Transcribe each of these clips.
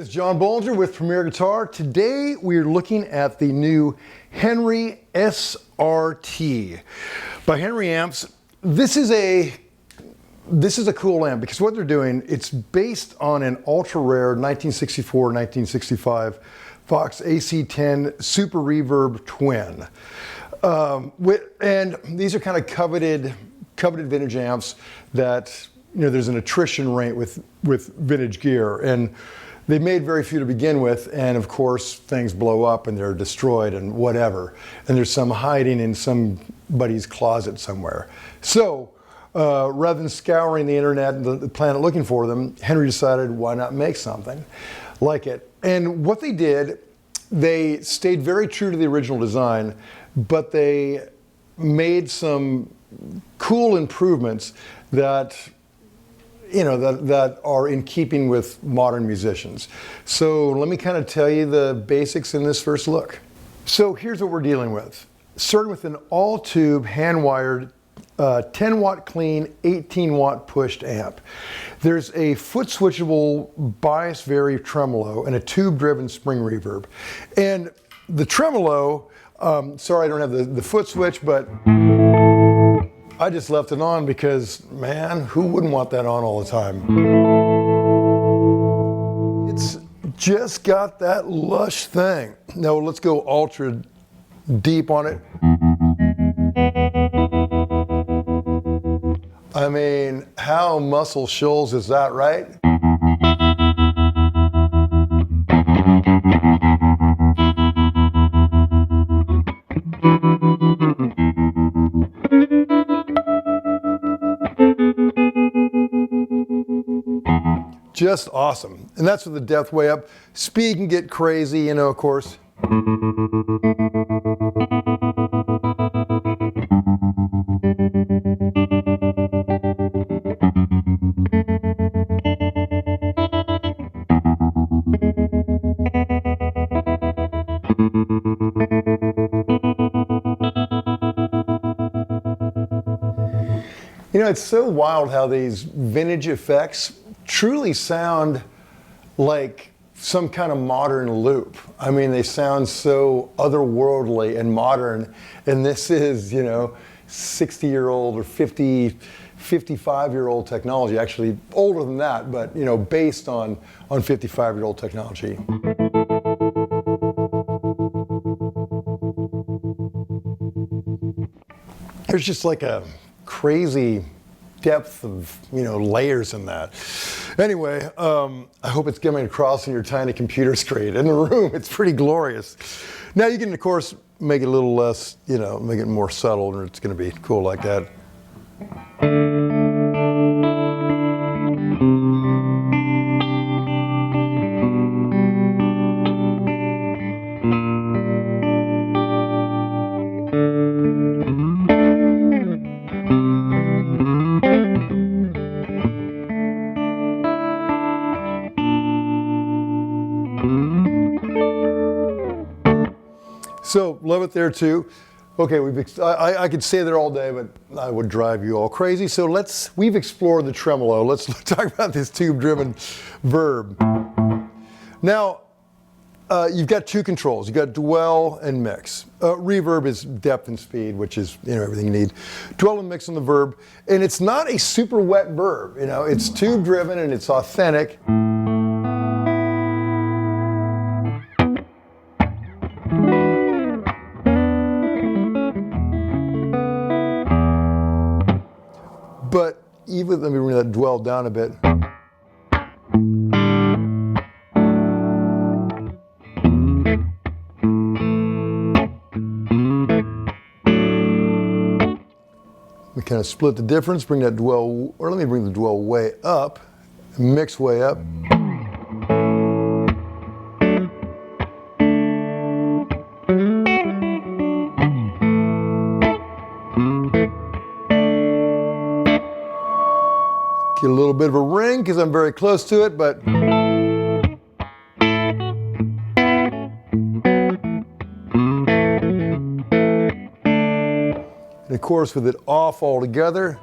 It's John Bollinger with Premier Guitar. Today we're looking at the new Henry SRT by Henry Amps. This is a cool amp because what they're doing, it's based on an ultra rare 1964-1965 Fox AC10 Super Reverb Twin. And these are kind of coveted vintage amps that, you know, there's an attrition rate with vintage gear, and they made very few to begin with, and of course things blow up and they're destroyed and whatever, and there's some hiding in somebody's closet somewhere. So rather than scouring the internet and the planet looking for them, Henry decided, why not make something like it? And what they did, they stayed very true to the original design, but they made some cool improvements that, you know, that are in keeping with modern musicians. So let me kind of tell you the basics in this first look. So here's what we're dealing with. Starting with an all-tube, hand-wired, 10-watt clean, 18-watt pushed amp. There's a foot-switchable bias vary tremolo and a tube-driven spring reverb. And the tremolo, sorry I don't have the foot switch, but I just left it on because, man, who wouldn't want that on all the time? It's just got that lush thing. Now let's go ultra deep on it. I mean, how Muscle Shoals is that, right? Just awesome. And that's with the depth way up. Speed can get crazy, you know, of course. You know, it's so wild how these vintage effects truly sound like some kind of modern loop. I mean, they sound so otherworldly and modern, and this is, you know, 60-year-old or 55-year-old technology, actually older than that, but, you know, based on 55-year-old technology. There's just like a crazy depth of, you know, layers in that. Anyway, I hope it's coming across on your tiny computer screen. In the room, it's pretty glorious. Now you can, of course, make it a little less, you know, make it more subtle, and it's going to be cool like that. So, love it there too. Okay, I could stay there all day, but I would drive you all crazy. So we've explored the tremolo. Let's talk about this tube-driven verb. Now, you've got two controls. You've got dwell and mix. Reverb is depth and speed, which is, you know, everything you need. Dwell and mix on the verb, and it's not a super wet verb. You know, it's tube-driven and it's authentic. But even, let me bring that dwell down a bit. We kind of split the difference, bring that dwell, or let me bring the dwell way up, mix way up. Get a little bit of a ring because I'm very close to it, but and of course with it off altogether.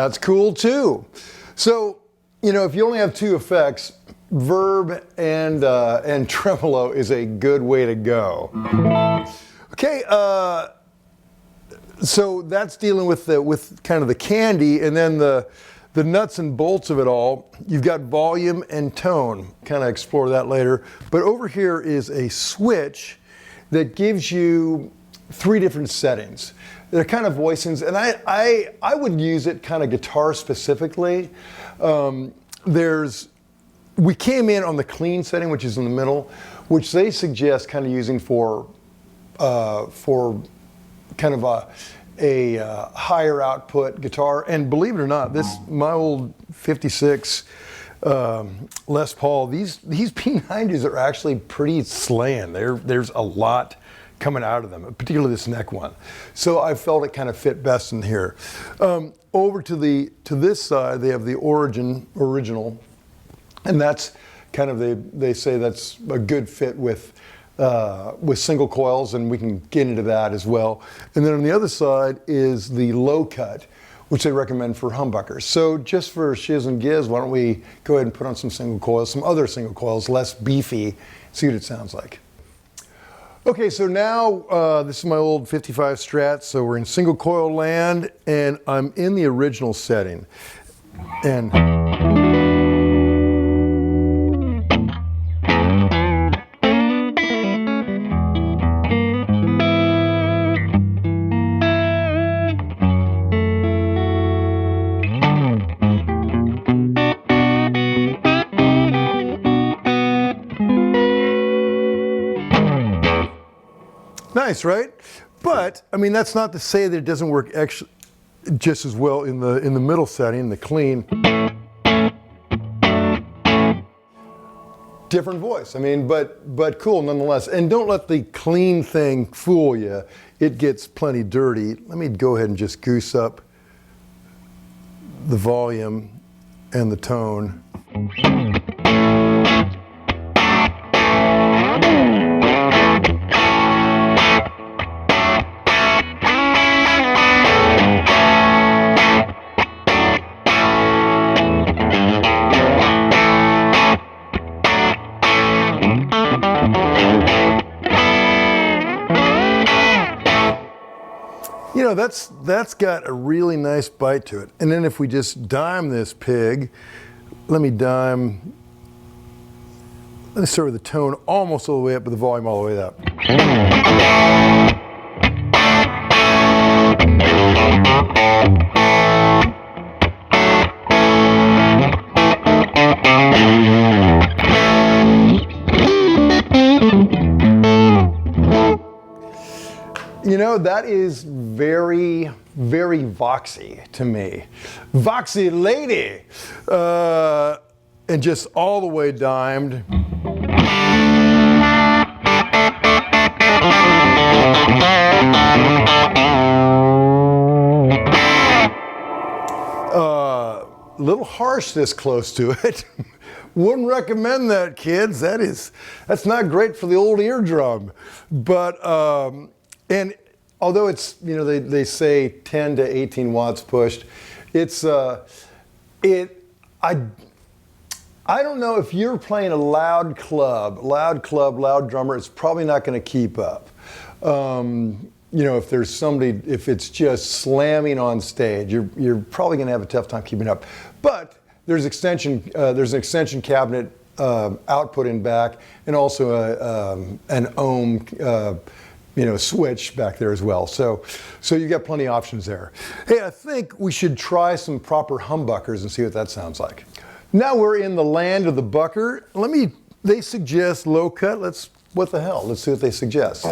That's cool too. So, you know, if you only have two effects, verb and tremolo is a good way to go. Okay, so that's dealing with kind of the candy, and then the nuts and bolts of it all. You've got volume and tone. Kind of explore that later. But over here is a switch that gives you 3 different settings. They're kind of voicings, and I would use it kind of guitar specifically. We came in on the clean setting, which is in the middle, which they suggest kind of using for kind of a higher output guitar. And believe it or not, my old 56 Les Paul, these P90s are actually pretty slaying. There's a lot coming out of them, particularly this neck one. So I felt it kind of fit best in here. Over to this side, they have the original, and that's kind of, they say that's a good fit with single coils, and we can get into that as well. And then on the other side is the low cut, which they recommend for humbuckers. So just for shiz and giz, why don't we go ahead and put on some single coils, some other single coils, less beefy, see what it sounds like. Okay, so now this is my old 55 Strat, so we're in single coil land, and I'm in the original setting. And nice, right? But I mean, that's not to say that it doesn't work just as well in the middle setting, the clean. Different voice. I mean, but cool nonetheless. And don't let the clean thing fool you. It gets plenty dirty. Let me go ahead and just goose up the volume and the tone. You know, that's got a really nice bite to it. And then if we just dime this pig, let me start with the tone almost all the way up, but the volume all the way up. You know, that is very, very Voxy to me. Voxy lady! And just all the way dimed. A little harsh this close to it. Wouldn't recommend that, kids. That's not great for the old eardrum. But and although it's, you know, they say 10 to 18 watts pushed, it's I don't know if you're playing a loud drummer, it's probably not going to keep up. You know, if it's just slamming on stage, you're probably going to have a tough time keeping up. But there's an extension cabinet output in back, and also an ohm switch back there as well. So you got plenty of options there. Hey, I think we should try some proper humbuckers and see what that sounds like. Now we're in the land of the bucker. They suggest low cut. What the hell? Let's see what they suggest.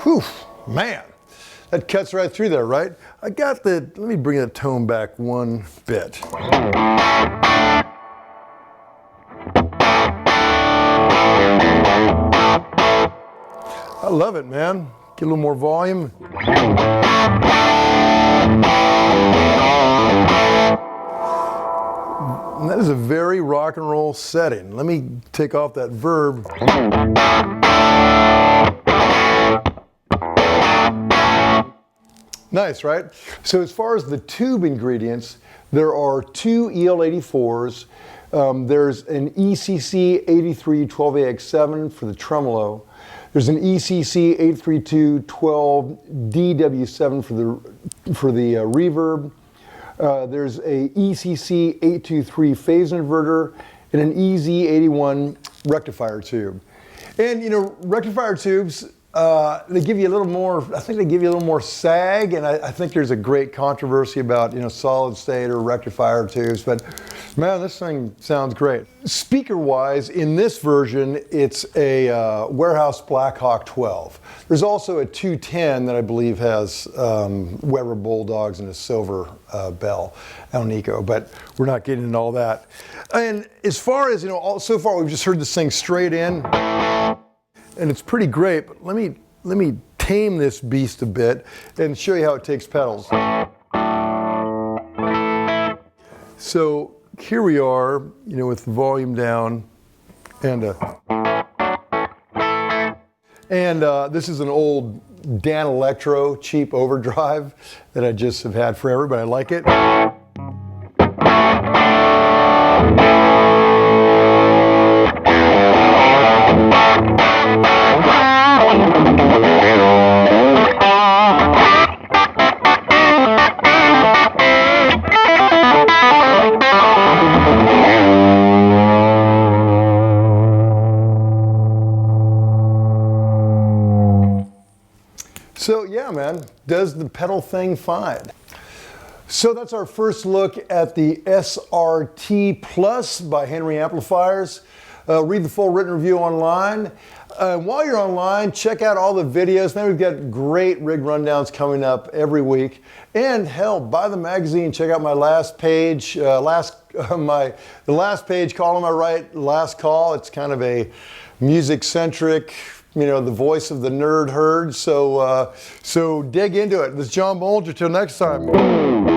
Whew, man. That cuts right through there, right? Let me bring that tone back one bit. I love it, man. Get a little more volume. And that is is a very rock and roll setting. Let me take off that verb. Nice, right? So as far as the tube ingredients, there are two EL84s. There's an ECC 8312AX7 for the tremolo. There's an ECC 83212 DW7 for the reverb. There's a ECC 823 phase inverter and an EZ81 rectifier tube. And you know, rectifier tubes, they give you a little more, I think they give you a little more sag, and I think there's a great controversy about, you know, solid state or rectifier tubes, but man, this thing sounds great. Speaker-wise, in this version, it's a Warehouse Blackhawk 12. There's also a 210 that I believe has Weber Bulldogs and a silver bell, Alnico, but we're not getting into all that. And as far as, you know, so far we've just heard this thing straight in, and it's pretty great, but let me tame this beast a bit and show you how it takes pedals. So here we are, you know, with the volume down, and this is an old Dan Electro cheap overdrive that I just have had forever, but I like it. So yeah, man, does the pedal thing fine. So that's our first look at the SRT Plus by Henry Amplifiers. Read the full written review online. While you're online, check out all the videos. Man, we've got great rig rundowns coming up every week. And hell, buy the magazine. Check out my last page, the last page column I write, Last Call. It's kind of a music-centric, you know, the voice of the nerd herd. So dig into it. This is John Bolger. Till next time.